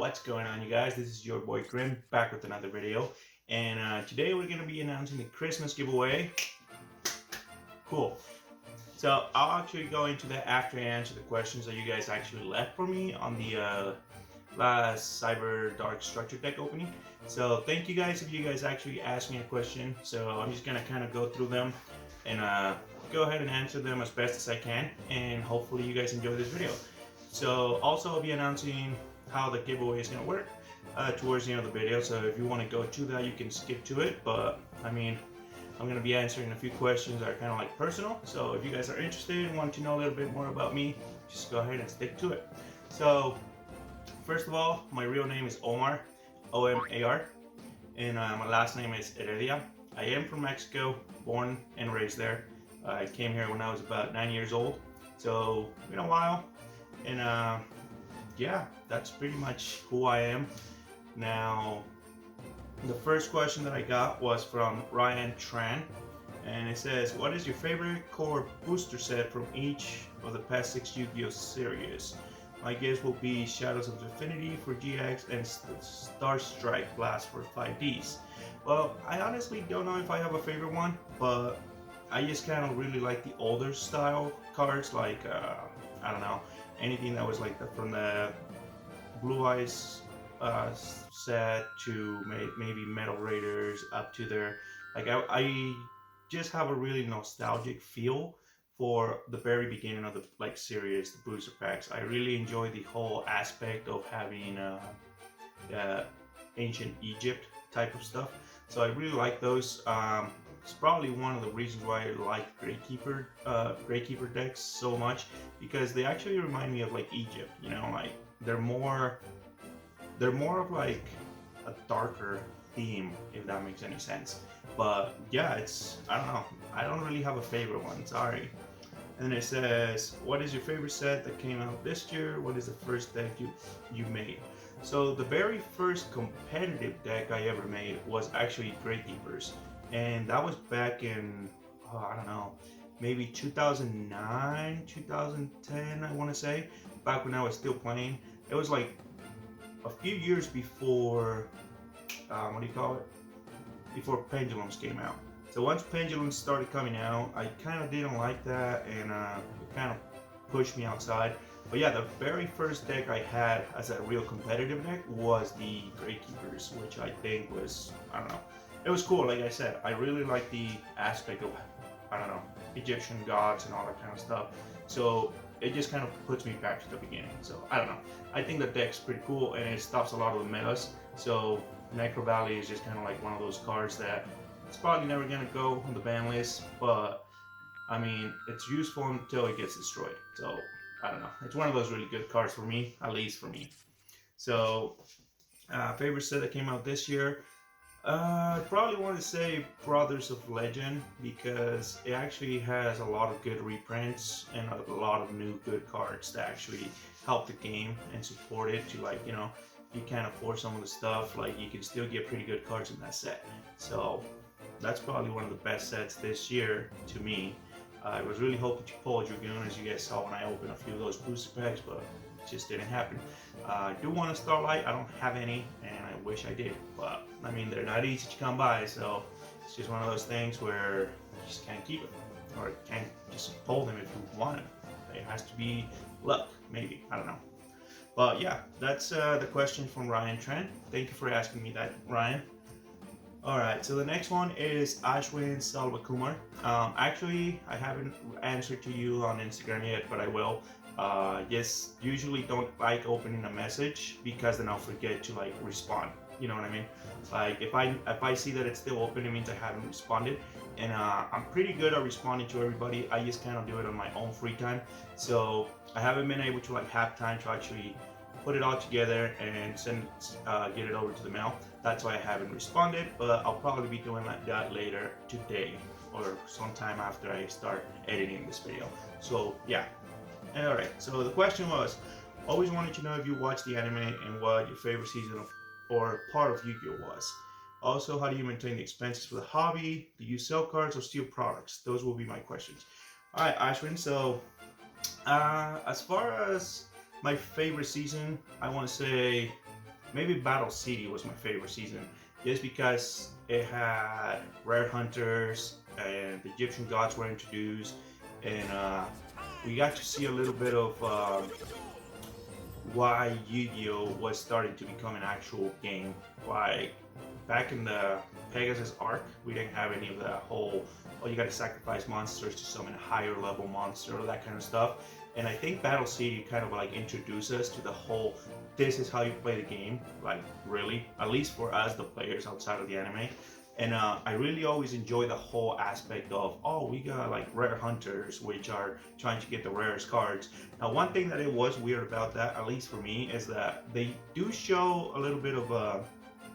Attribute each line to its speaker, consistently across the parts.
Speaker 1: What's going on, you guys? This is your boy Grimm back with another video, and today we're gonna be announcing the Christmas giveaway. Cool. So I'll actually go into that after I answer the questions that you guys actually left for me on the last Cyber Dark Structure deck opening. So thank you guys if you guys actually asked me a question. So I'm just gonna kind of go through them and go ahead and answer them as best as I can, and hopefully you guys enjoy this video. So also I'll be announcing how the giveaway is going to work towards the end of the video. So if you want to go to that, you can skip to it. But I mean, I'm going to be answering a few questions that are kind of like personal. So if you guys are interested and want to know a little bit more about me, just go ahead and stick to it. So first of all, my real name is Omar, O-M-A-R, and my last name is Heredia. I am from Mexico, born and raised there. I came here when I was about 9 years old, so been a while, and yeah, that's pretty much who I am. Now, the first question that I got was from Ryan Tran, and it says, what is your favorite core booster set from each of the past 6 Yu-Gi-Oh series? My guess will be Shadows of Infinity for GX and Star Strike Blast for 5Ds. Well, I honestly don't know if I have a favorite one, but I just kind of really like the older style cards, like I don't know, anything that was like from the Blue Eyes set to maybe Metal Raiders up to their, like I just have a really nostalgic feel for the very beginning of the series, the booster packs. I really enjoy the whole aspect of having ancient Egypt type of stuff. So I really like those. It's probably one of the reasons why I like Gravekeeper decks so much, because they actually remind me of like Egypt. You know, like they're more of like a darker theme, if that makes any sense. But yeah, I don't know. I don't really have a favorite one. Sorry. And then it says, what is your favorite set that came out this year? What is the first deck you made? So the very first competitive deck I ever made was actually Gravekeepers, and that was back in I don't know, maybe 2009, 2010, I want to say, back when I was still playing. It was like a few years before what do you call it? Before Pendulums came out. So once Pendulums started coming out, I kind of didn't like that, and it kind of pushed me outside. But yeah, the very first deck I had as a real competitive deck was the Gravekeepers, which I think was, I don't know, it was cool. Like I said, I really like the aspect of, I don't know, Egyptian gods and all that kind of stuff. So it just kind of puts me back to the beginning. So I don't know. I think the deck's pretty cool, and it stops a lot of the metas. So Necro Valley is just kind of like one of those cards that it's probably never gonna go on the ban list, but I mean, it's useful until it gets destroyed. So I don't know. It's one of those really good cards for me, at least for me. So favorite set that came out this year. I probably want to say Brothers of Legend, because it actually has a lot of good reprints and a lot of new good cards that actually help the game and support it to, like, you know, if you can't afford some of the stuff, like you can still get pretty good cards in that set. So that's probably one of the best sets this year to me. I was really hoping to pull a Dragoon, as you guys saw when I opened a few of those booster packs, but it just didn't happen. I do want a Starlight. I don't have any, and I wish I did. But I mean, they're not easy to come by, so it's just one of those things where you just can't keep it, or can't just pull them if you want them. It has to be luck, maybe. I don't know. But yeah, that's the question from Ryan Trent. Thank you for asking me that, Ryan. Alright, so the next one is Ashwin Salvakumar. Actually, I haven't answered to you on Instagram yet, but I will. Yes, usually don't like opening a message, because then I'll forget to like respond. You know what I mean? Like if I see that it's still open, it means I haven't responded. And I'm pretty good at responding to everybody. I just kind of do it on my own free time. So I haven't been able to like have time to actually put it all together and get it over to the mail. That's why I haven't responded, but I'll probably be doing that later today or sometime after I start editing this video. So yeah. Alright, so the question was, always wanted to know if you watched the anime and what your favorite season of or part of Yu-Gi-Oh was. Also, how do you maintain the expenses for the hobby? Do you sell cards or steal products? Those will be my questions. Alright, Ashwin, so as far as my favorite season, I want to say maybe Battle City was my favorite season, just because it had rare hunters and the Egyptian gods were introduced, and we got to see a little bit of why Yu-Gi-Oh was starting to become an actual game. Like back in the Pegasus arc, we didn't have any of that whole, oh, you got to sacrifice monsters to summon a higher level monster or that kind of stuff. And I think Battle City kind of like introduced us to the whole, this is how you play the game, like really, at least for us, the players outside of the anime. And I really always enjoy the whole aspect of, oh, we got like rare hunters, which are trying to get the rarest cards. Now, one thing that it was weird about that, at least for me, is that they do show a little bit of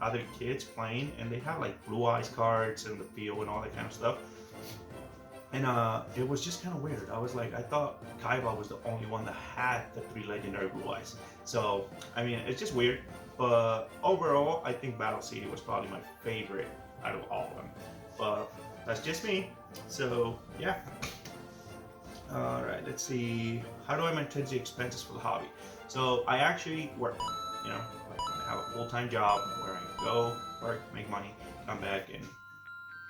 Speaker 1: other kids playing, and they have like blue eyes cards in the field and all that kind of stuff. And it was just kind of weird. I was like, I thought Kaiba was the only one that had the 3 legendary blue eyes. So, I mean, it's just weird. But overall, I think Battle City was probably my favorite out of all of them. But that's just me. So, yeah. Alright, let's see. How do I maintain the expenses for the hobby? So, I actually work. You know, I have a full-time job where I go, work, make money, come back, and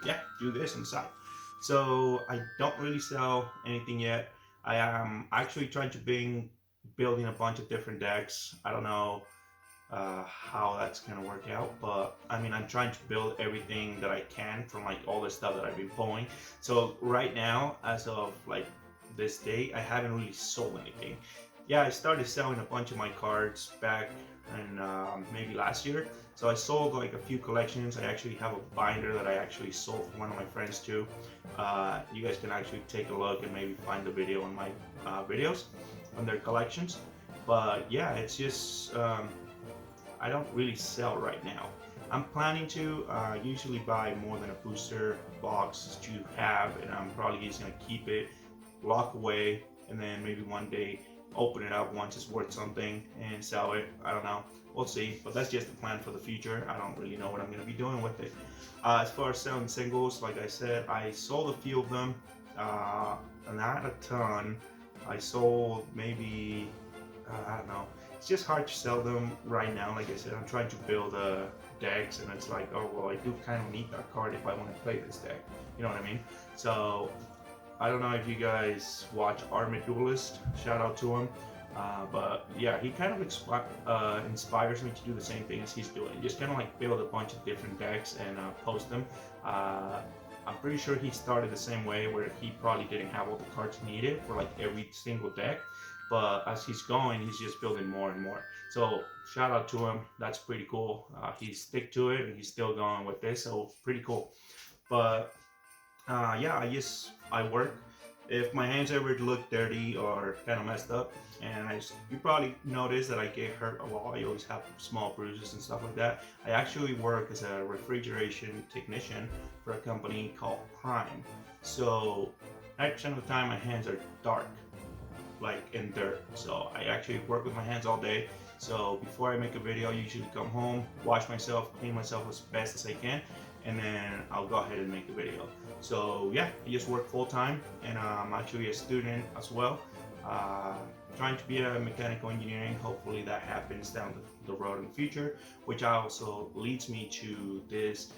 Speaker 1: yeah, do this on the side. So I don't really sell anything yet. I am actually trying to building a bunch of different decks. I don't know how that's gonna work out, but I mean, I'm trying to build everything that I can from like all the stuff that I've been pulling. So right now, as of like this day, I haven't really sold anything. Yeah, I started selling a bunch of my cards back in maybe last year. So I sold like a few collections. I actually have a binder that I actually sold for one of my friends too. You guys can actually take a look and maybe find the video on my videos on their collections. But yeah, it's just I don't really sell right now. I'm planning to usually buy more than a booster box to have, and I'm probably just gonna keep it, lock away, and then maybe one day open it up once it's worth something and sell it. I don't know. We'll see. But that's just the plan for the future. I don't really know what I'm going to be doing with it. As far as selling singles, like I said, I sold a few of them. Not a ton. I sold maybe, I don't know. It's just hard to sell them right now. Like I said, I'm trying to build decks, and it's like, oh, well, I do kind of need that card if I want to play this deck. You know what I mean? So I don't know if you guys watch Armored Duelist. Shout out to him. But yeah, he kind of inspires me to do the same thing as he's doing. Just kind of like build a bunch of different decks and post them. I'm pretty sure he started the same way, where he probably didn't have all the cards needed for like every single deck. But as he's going, he's just building more and more. So shout out to him. That's pretty cool. He stick to it and he's still going with this. So pretty cool. But yeah, I work. If my hands ever look dirty or kind of messed up, and you probably notice that I get hurt a lot. I always have small bruises and stuff like that. I actually work as a refrigeration technician for a company called Prime. So 90% of the time my hands are dark, like in dirt. So I actually work with my hands all day. So before I make a video, I usually come home, wash myself, clean myself as best as I can, and then I'll go ahead and make the video. So yeah, I just work full time, and I'm actually a student as well, trying to be a mechanical engineering. Hopefully that happens down the road in the future, which also leads me to this.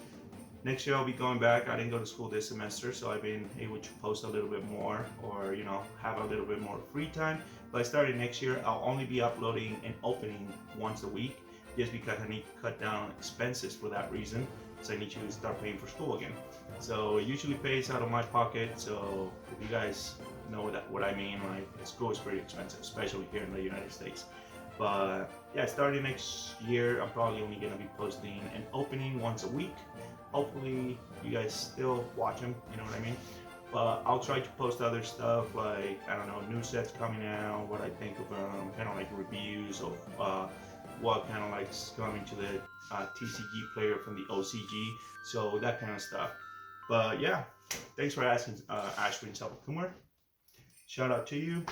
Speaker 1: Next year I'll be going back. I didn't go to school this semester, so I've been able to post a little bit more, or have a little bit more free time. But starting next year, I'll only be uploading and opening once a week, just because I need to cut down expenses for that reason. So I need to start paying for school again. So it usually pays out of my pocket. So if you guys know what I mean, like, school is pretty expensive, especially here in the United States. But yeah, starting next year, I'm probably only gonna be posting and opening once a week. Hopefully you guys still watch them, you know what I mean? But I'll try to post other stuff, like, I don't know, new sets coming out, what I think of them, kind of like reviews of what kind of like is coming to the TCG player from the OCG, so that kind of stuff. But yeah, thanks for asking, Ashwin Selvakumar. Shout out to you.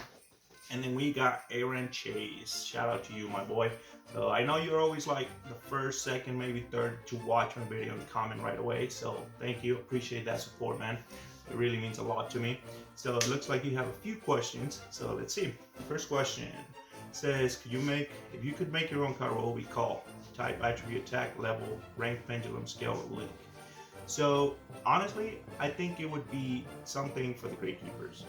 Speaker 1: And then we got Aaron Chase. Shout out to you, my boy. So I know you're always like the first, second, maybe third to watch my video and comment right away. So thank you. Appreciate that support, man. It really means a lot to me. So it looks like you have a few questions. So let's see. First question says, if you could make your own card, what would we call? type, attribute, attack, level, rank, pendulum, scale, link. So honestly, I think it would be something for the Gravekeepers.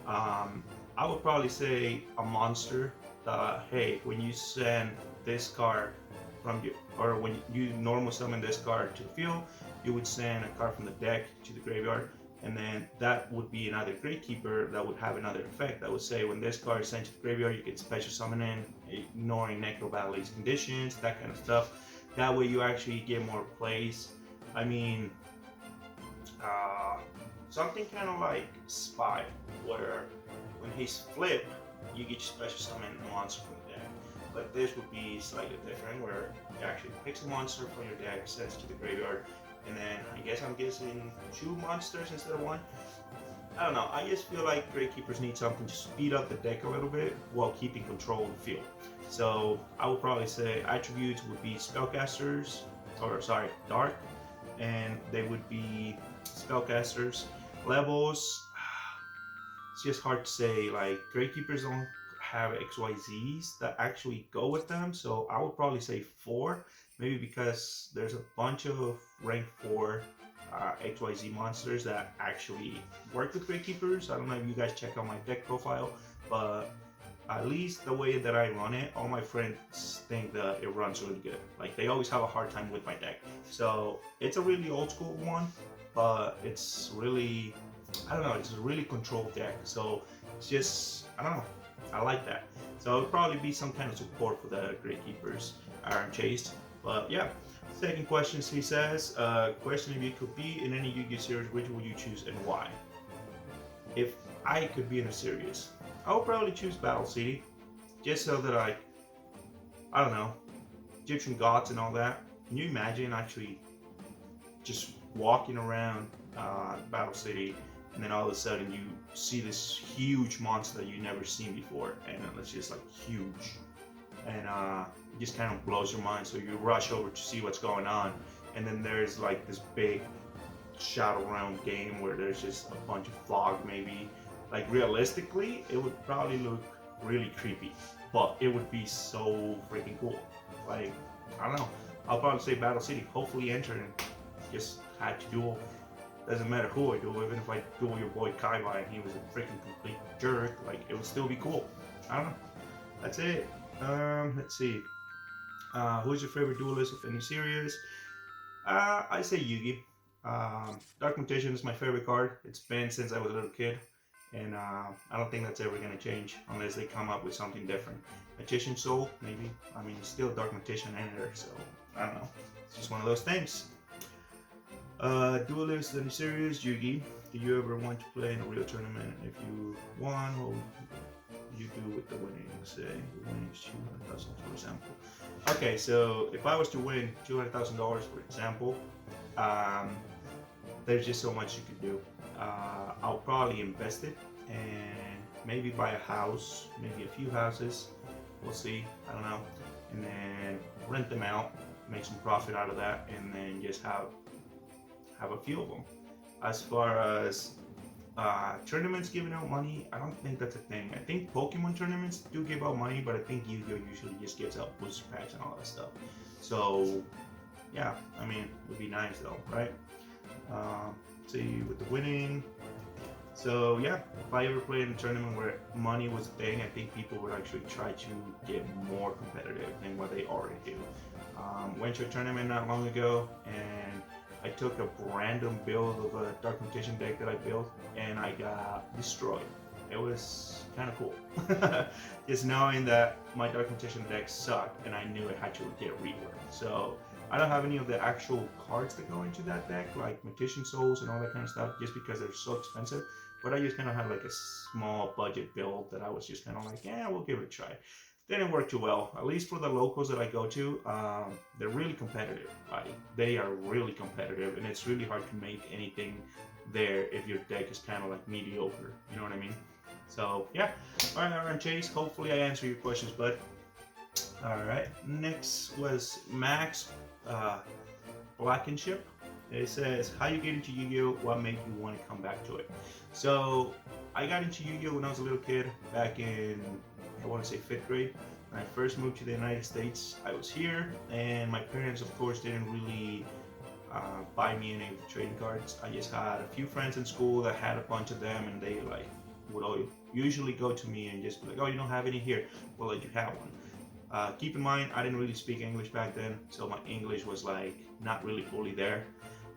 Speaker 1: Um, I would probably say a monster. Hey, when you send this card from you, or when you normal summon this card to the field, you would send a card from the deck to the graveyard, and then that would be another Gravekeeper that would have another effect that would say when this card is sent to the graveyard, you can special summon in, ignoring Necro Valley's conditions, that kind of stuff. That way you actually get more plays. I mean, uh, something kind of like Spy, where when he's flipped, you get special summon a monster from the deck. But this would be slightly different, where you actually picks a monster from your deck, sends it to the graveyard, and then I'm guessing 2 monsters instead of 1. I don't know. I just feel like Gravekeepers need something to speed up the deck a little bit while keeping control of the field. So I would probably say attributes would be spellcasters, or sorry, dark, and they would be spellcasters. Levels, it's just hard to say. Like Gravekeepers don't have XYZs that actually go with them, so I would probably say 4. Maybe because there's a bunch of rank 4 XYZ monsters that actually work with Gravekeepers. I don't know if you guys check out my deck profile, but at least the way that I run it, all my friends think that it runs really good. Like they always have a hard time with my deck. So it's a really old school one, but it's really, I don't know, it's a really controlled deck. So it's just, I don't know, I like that. So it would probably be some kind of support for the Gravekeepers, Iron Chased. But yeah, second question, he says, question: if you could be in any Yu-Gi-Oh series, which would you choose and why? If I could be in a series, I would probably choose Battle City, just so that I don't know, Egyptian gods and all that. Can you imagine actually just walking around Battle City, and then all of a sudden you see this huge monster that you've never seen before, and it's just like huge, and it just kind of blows your mind. So you rush over to see what's going on, and then there's like this big shadow realm game where there's just a bunch of fog, maybe. Like realistically, it would probably look really creepy, but it would be so freaking cool. Like, I don't know. I'll probably say Battle City. Hopefully enter and just had to duel. Doesn't matter who I duel, even if I duel your boy Kaiba and he was a freaking complete jerk, like it would still be cool. I don't know. That's it. Let's see. Who's your favorite duelist of any series? I say Yugi. Dark Mutation is my favorite card. It's been since I was a little kid, and I don't think that's ever gonna change unless they come up with something different. Magician Soul, maybe. I mean, it's still Dark Magician in there, so I don't know. It's just one of those things. Duelist in the series, Yugi. Do you ever want to play in a real tournament? If you won, what would you do with the winnings? Say the winnings $200,000, for example. Okay, so if I was to win $200,000, for example, there's just so much you could do. I'll probably invest it and maybe buy a house, maybe a few houses. We'll see. I don't know. And then rent them out, make some profit out of that, and then just have a few of them. As far as tournaments giving out money, I don't think that's a thing. I think Pokemon tournaments do give out money, but I think Yu-Gi-Oh usually just gives out booster packs and all that stuff. So yeah, I mean, it would be nice though, right? See, with the winning. So yeah, if I ever played in a tournament where money was a thing, I think people would actually try to get more competitive than what they already do. Went to a tournament not long ago, and I took a random build of a Dark Magician deck that I built, and I got destroyed. It was kind of cool. Just knowing that my Dark Magician deck sucked, and I knew it had to get reworked. So I don't have any of the actual cards that go into that deck, like Magician Souls and all that kind of stuff, just because they're so expensive. But I just kind of had like a small budget build that I was just kind of like, yeah, we'll give it a try. Didn't work too well, at least for the locals that I go to. They're really competitive. Like, they are really competitive, and it's really hard to make anything there if your deck is kind of like mediocre. You know what I mean? So yeah. All right, Aaron Chase. Hopefully I answer your questions, bud. All right. Next was Max Blackenship. It says, how you get into Yu-Gi-Oh? What made you want to come back to it? So I got into Yu-Gi-Oh when I was a little kid, back in, I want to say 5th grade. When I first moved to the United States, I was here, and my parents, of course, didn't really buy me any of the trading cards. I just had a few friends in school that had a bunch of them, and they like would usually go to me and just be like, "Oh, you don't have any here? We'll let you have one." Keep in mind, I didn't really speak English back then, so my English was like not really fully there.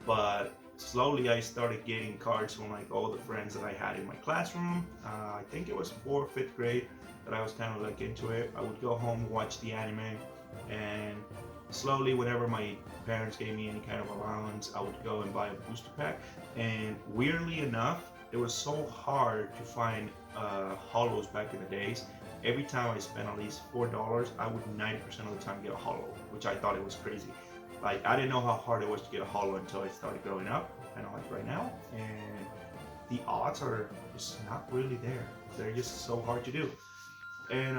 Speaker 1: But slowly, I started getting cards from like all the friends that I had in my classroom. I think it was fourth, fifth grade that I was kind of like into it. I would go home, watch the anime, and slowly, whenever my parents gave me any kind of allowance, I would go and buy a booster pack. And weirdly enough, it was so hard to find holos back in the days. Every time I spent at least $4, I would 90% of the time get a holo, which I thought it was crazy. Like, I didn't know how hard it was to get a holo until I started growing up, kind of like right now. And the odds are just not really there. They're just so hard to do. And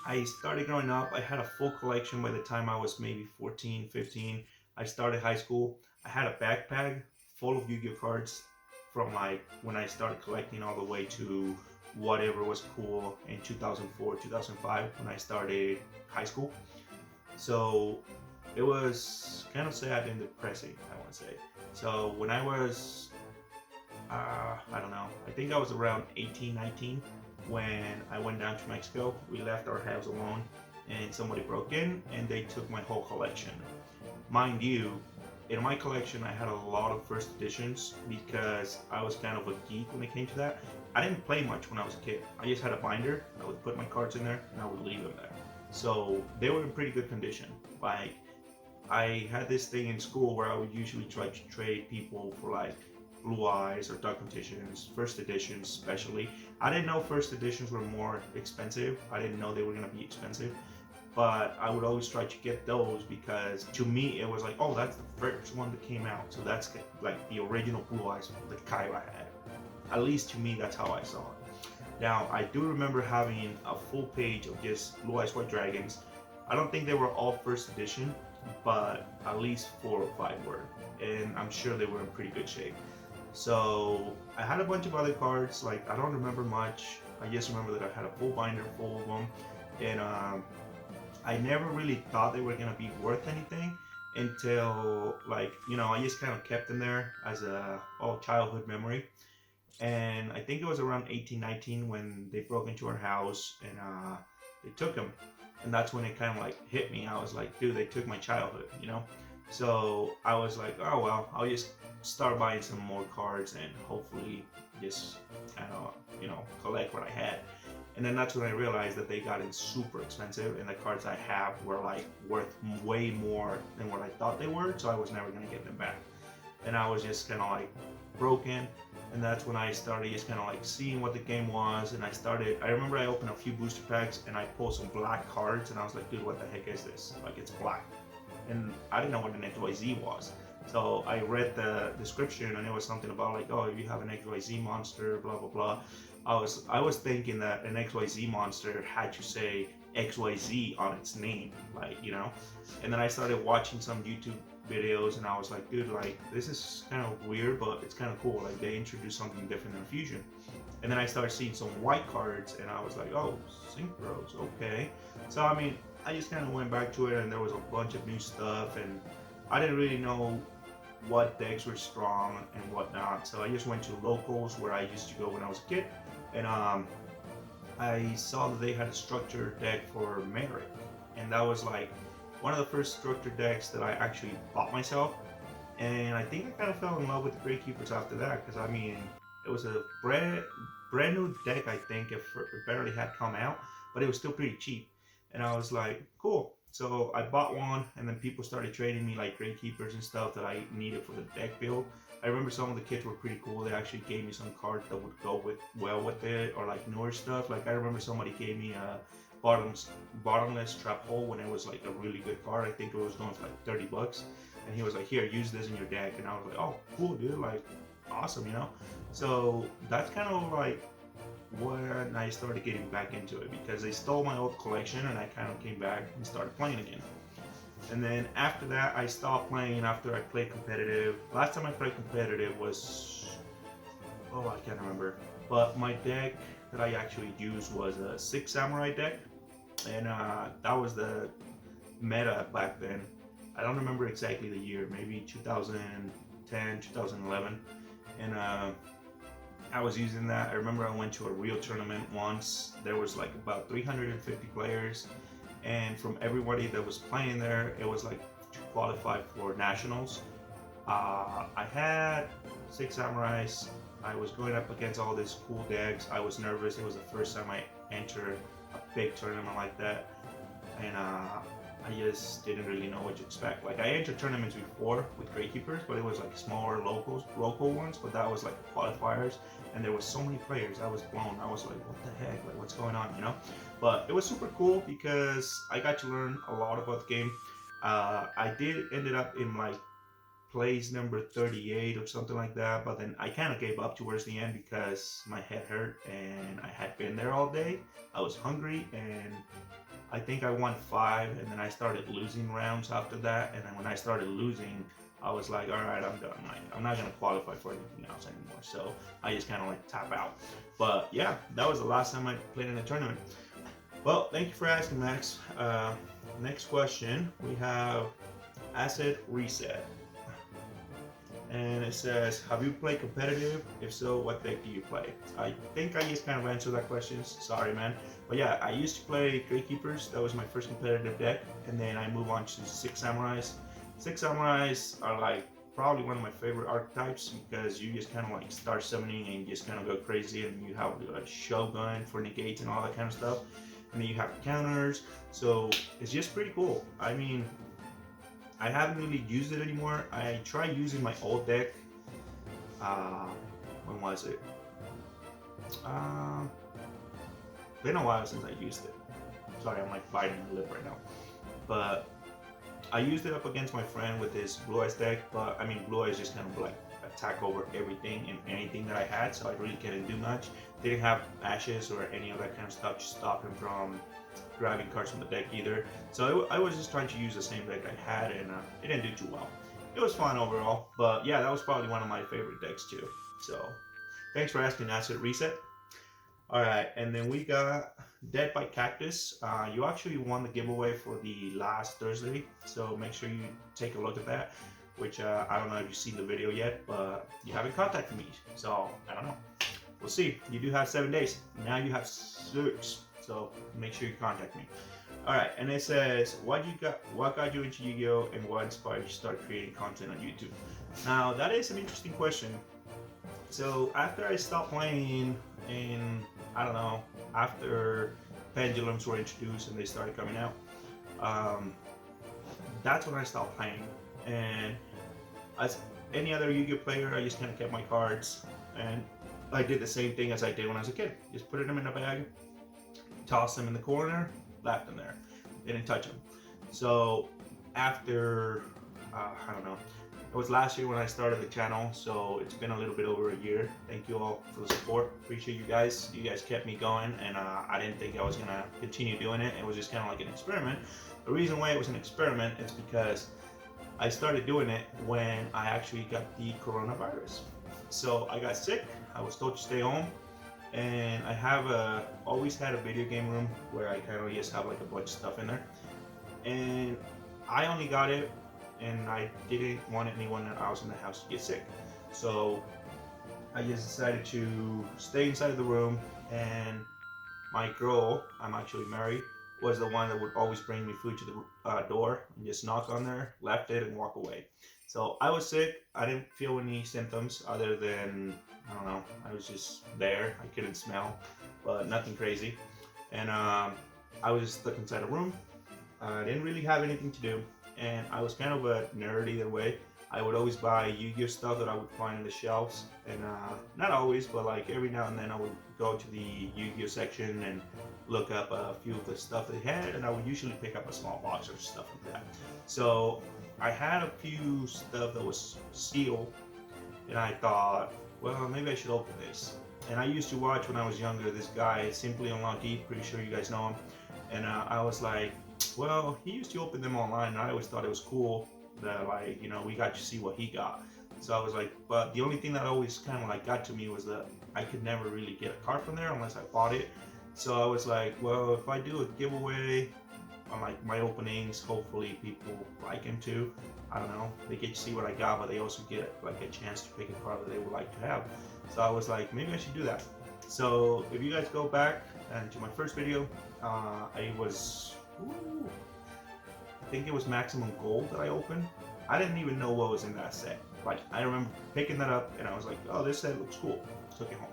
Speaker 1: I started growing up. I had a full collection by the time I was maybe 14, 15. I started high school. I had a backpack full of Yu-Gi-Oh cards from like when I started collecting all the way to whatever was cool in 2004, 2005 when I started high school. So it was kind of sad and depressing, I want to say. So when I was, I don't know, I think I was around 18, 19 when I went down to Mexico. We left our house alone and somebody broke in and they took my whole collection. Mind you, in my collection I had a lot of first editions because I was kind of a geek when it came to that. I didn't play much when I was a kid. I just had a binder. I would put my cards in there and I would leave them there. So they were in pretty good condition. Like, I had this thing in school where I would usually try to trade people for like blue eyes or dark competitions, first editions especially. I didn't know first editions were more expensive. I didn't know they were gonna be expensive. But I would always try to get those because to me it was like, oh, that's the first one that came out. So that's like the original blue eyes the Kyra had. At least to me, that's how I saw it. Now, I do remember having a full page of just Blue Eyes White Dragons. I don't think they were all first edition, but at least 4 or 5 were. And I'm sure they were in pretty good shape. So I had a bunch of other cards, like I don't remember much. I just remember that I had a full binder full of them. And I never really thought they were gonna be worth anything until like, I just kind of kept them there as a childhood memory. And I think it was around 18, 19 when they broke into our house and they took him. And that's when it kind of like hit me. I was like, dude, they took my childhood. So I was like, oh well, I'll just start buying some more cards and hopefully just kind of, collect what I had. And then that's when I realized that they got in super expensive and the cards I have were like worth way more than what I thought they were. So I was never going to get them back. And I was just kind of like broken. And that's when I started just kind of like seeing what the game was. And I remember I opened a few booster packs and I pulled some black cards and I was like, dude, what the heck is this? Like, it's black. And I didn't know what an XYZ was. So I read the description and it was something about like, oh, if you have an XYZ monster, blah, blah, blah. I was thinking that an XYZ monster had to say XYZ on its name, like, And then I started watching some YouTube videos and I was like, dude, like, this is kind of weird, but it's kind of cool. Like, they introduced something different in Fusion. And then I started seeing some white cards and I was like, oh, synchros, okay. So, I mean, I just kind of went back to it and there was a bunch of new stuff and I didn't really know what decks were strong and whatnot. So I just went to locals where I used to go when I was a kid. And I saw that they had a structured deck for Merrick. And that was like one of the first structured decks that I actually bought myself. And I think I kind of fell in love with the Great Keepers after that. Because I mean, it was a brand new deck, I think, if it barely had come out. But it was still pretty cheap. And I was like, cool. So I bought one, and then people started trading me like Great Keepers and stuff that I needed for the deck build. I remember some of the kits were pretty cool. They actually gave me some cards that would go well with it, or like newer stuff. Like I remember somebody gave me a bottomless trap hole when it was like a really good card. I think it was going for like $30, and he was like, "Here, use this in your deck." And I was like, "Oh, cool, dude! Like, awesome, So that's kind of like when I started getting back into it because they stole my old collection and I kind of came back and started playing again. And then after that, I stopped playing after I played competitive. Last time I played competitive was, I can't remember. But my deck that I actually used was a 6 Samurai deck. and that was the meta back then. I don't remember exactly the year, maybe 2010, 2011, and I was using that. I remember I went to a real tournament once. There was like about 350 players, and from everybody that was playing there, it was like to qualify for nationals. I had 6 samurais. I was going up against all these cool decks. I was nervous. It was the first time I entered a big tournament like that, and I just didn't really know what to expect. Like I entered tournaments before with Gatekeepers, but it was like smaller local ones. But that was like qualifiers, and there was so many players. I was blown. I was like, what the heck? Like what's going on? You know? But it was super cool because I got to learn a lot about the game. I did ended up in like place number 38 or something like that, but then I kind of gave up towards the end because my head hurt and I had been there all day. I was hungry, and I think I won 5, and then I started losing rounds after that. And then when I started losing, I was like, all right, I'm done. Like, I'm not gonna qualify for anything else anymore. So I just kind of like tap out. But yeah, that was the last time I played in a tournament. Well, thank you for asking, Max. Next question, we have Asset Reset. And it says, have you played competitive? If so, what deck do you play? I think I just kind of answered that question. Sorry, man. But yeah, I used to play Gatekeepers. That was my first competitive deck. And then I move on to 6 samurais. 6 samurais are like probably one of my favorite archetypes because you just kind of like start summoning and you just kind of go crazy, and you have a Shogun for negates and all that kind of stuff. And then you have counters. So it's just pretty cool. I mean, I haven't really used it anymore. I tried using my old deck. When was it? Been a while since I used it. Sorry, I'm like biting my lip right now. But I used it up against my friend with his Blue Eyes deck. But I mean, Blue Eyes just kind of like attack over everything and anything that I had, so I really couldn't do much. Didn't have ashes or any of that kind of stuff to stop him from grabbing cards from the deck either. So I was just trying to use the same deck I had, and it didn't do too well. It was fun overall, but yeah, that was probably one of my favorite decks too. So thanks for asking, Asset Reset. All right, and then we got Dead by Cactus. You actually won the giveaway for the last Thursday, so make sure you take a look at that. Which I don't know if you've seen the video yet, but you haven't contacted me, so I don't know. We'll see. You do have 7 days. Now you have 6. So make sure you contact me. All right, and it says, what got you into Yu-Gi-Oh, and what inspired you to start creating content on YouTube? Now that is an interesting question. So after I stopped playing in, I don't know, after pendulums were introduced and they started coming out, that's when I stopped playing. And as any other Yu-Gi-Oh player, I just kind of kept my cards, and I did the same thing as I did when I was a kid. Just put them in a bag, tossed them in the corner, left them there, didn't touch them. So after, I don't know, it was last year when I started the channel, so it's been a little bit over a year. Thank you all for the support. Appreciate you guys. You guys kept me going, and I didn't think I was gonna continue doing it. It was just kind of like an experiment. The reason why it was an experiment is because I started doing it when I actually got the coronavirus. So I got sick. I was told to stay home, and I have always had a video game room where I kind of just have like a bunch of stuff in there. And I only got it, and I didn't want anyone else in the house to get sick. So I just decided to stay inside the room, and my girl, I'm actually married, was the one that would always bring me food to the door and just knock on there, left it, and walk away. So I was sick. I didn't feel any symptoms other than, I don't know, I was just there. I couldn't smell, but nothing crazy. And I was just stuck inside a room. I didn't really have anything to do, and I was kind of a nerd either way. I would always buy Yu-Gi-Oh stuff that I would find in the shelves, and not always, but like every now and then I would go to the Yu-Gi-Oh section and look up a few of the stuff they had, and I would usually pick up a small box or stuff like that. So I had a few stuff that was sealed, and I thought, well, maybe I should open this. And I used to watch when I was younger this guy, Simply Unlucky, pretty sure you guys know him. And I was like, well, he used to open them online, and I always thought it was cool that, like, you know, we got to see what he got. So I was like, but the only thing that always kind of like got to me was that I could never really get a card from there unless I bought it. So I was like, well, if I do a giveaway on like my openings, hopefully people like them too. I don't know. They get to see what I got, but they also get like a chance to pick a card that they would like to have. So I was like, maybe I should do that. So if you guys go back and to my first video, I was, ooh, I think it was maximum gold that I opened. I didn't even know what was in that set. Like I remember picking that up and I was like, oh, this set looks cool. Took it home.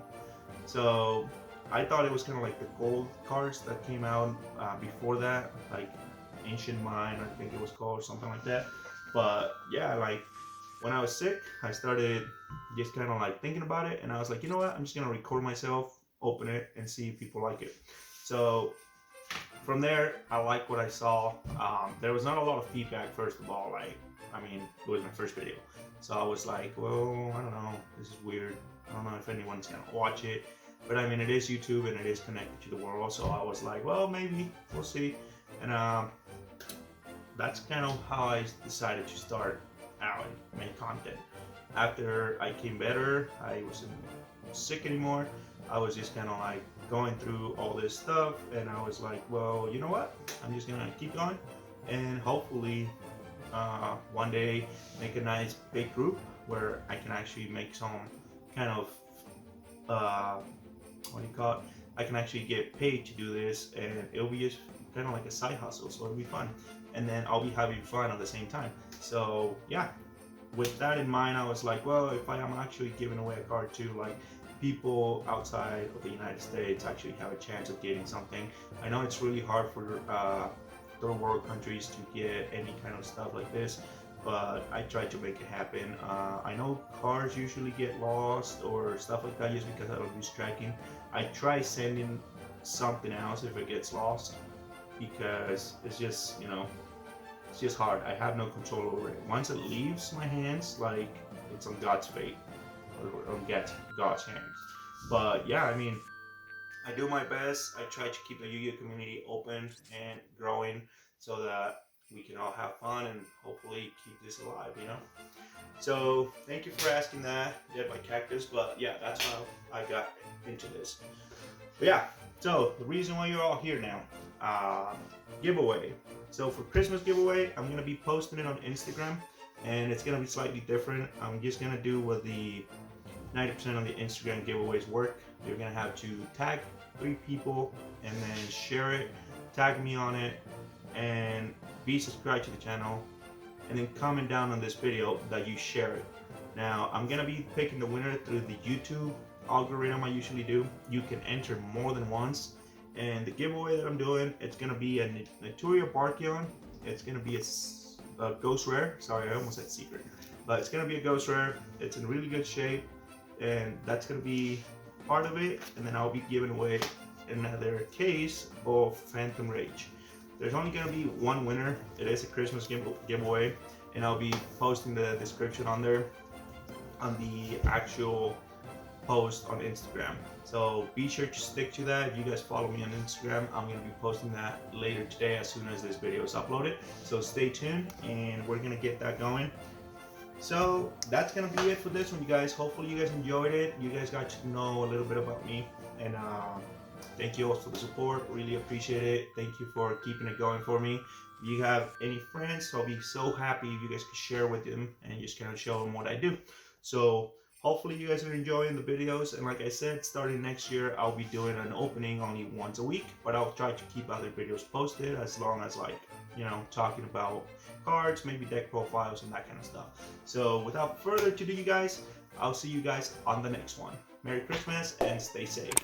Speaker 1: So I thought it was kind of like the gold cards that came out before that, like Ancient Mine, I think it was called, or something like that. But yeah, like when I was sick, I started just kind of like thinking about it, and I was like, you know what? I'm just gonna record myself, open it, and see if people like it. So from there, I like what I saw. There was not a lot of feedback, first of all. Like, I mean, it was my first video, so I was like, well, I don't know, this is weird. I don't know if anyone's gonna watch it, but I mean, it is YouTube and it is connected to the world, so I was like, well, maybe we'll see. And that's kind of how I decided to start out and make content. After I came better, I wasn't sick anymore. I was just kind of like going through all this stuff, and I was like, well, you know what? I'm just gonna keep going, and hopefully one day make a nice big group where I can actually make some kind of what do you call it? I can actually get paid to do this, and it'll be just kind of like a side hustle, so it'll be fun, and then I'll be having fun at the same time. So yeah, with that in mind, I was like, well, if I am actually giving away a card to like people outside of the United States actually have a chance of getting something. I know it's really hard for third world countries to get any kind of stuff like this, but I tried to make it happen. I know cars usually get lost or stuff like that just because I don't use tracking. I try sending something else if it gets lost, because it's just, you know, it's just hard. I have no control over it. Once it leaves my hands, like, it's on God's fate, or on God's hands. But yeah, I mean, I do my best. I try to keep the Yu-Gi-Oh community open and growing so that we can all have fun and hopefully keep this alive, you know? So thank you for asking that. Yeah, my cactus, but yeah, that's how I got into this. But yeah, so the reason why you're all here now, giveaway. So for Christmas giveaway, I'm gonna be posting it on Instagram, and it's gonna be slightly different. I'm just gonna do what the 90% of the Instagram giveaways work. You're gonna have to tag 3 people and then share it, tag me on it, and be subscribed to the channel, and then comment down on this video that you share it. Now, I'm gonna be picking the winner through the YouTube algorithm I usually do. You can enter more than once, and the giveaway that I'm doing, it's gonna be a Naturia Barkion. It's gonna be a ghost rare. Sorry, I almost said secret, but it's gonna be a ghost rare. It's in really good shape, and that's gonna be part of it. And then I'll be giving away another case of Phantom Rage. There's only gonna be one winner. It is a Christmas giveaway, and I'll be posting the description on there on the actual post on Instagram. So be sure to stick to that. If you guys follow me on Instagram, I'm gonna be posting that later today as soon as this video is uploaded. So stay tuned, and we're gonna get that going. So that's gonna be it for this one, you guys. Hopefully you guys enjoyed it. You guys got to know a little bit about me, and thank you all for the support. Really appreciate it. Thank you for keeping it going for me. If you have any friends, I'll be so happy if you guys could share with them and just kind of show them what I do. So hopefully you guys are enjoying the videos, and like I said, starting next year I'll be doing an opening only once a week, but I'll try to keep other videos posted, as long as, like, you know, talking about cards, maybe deck profiles and that kind of stuff. So without further ado, you guys, I'll see you guys on the next one. Merry Christmas and stay safe.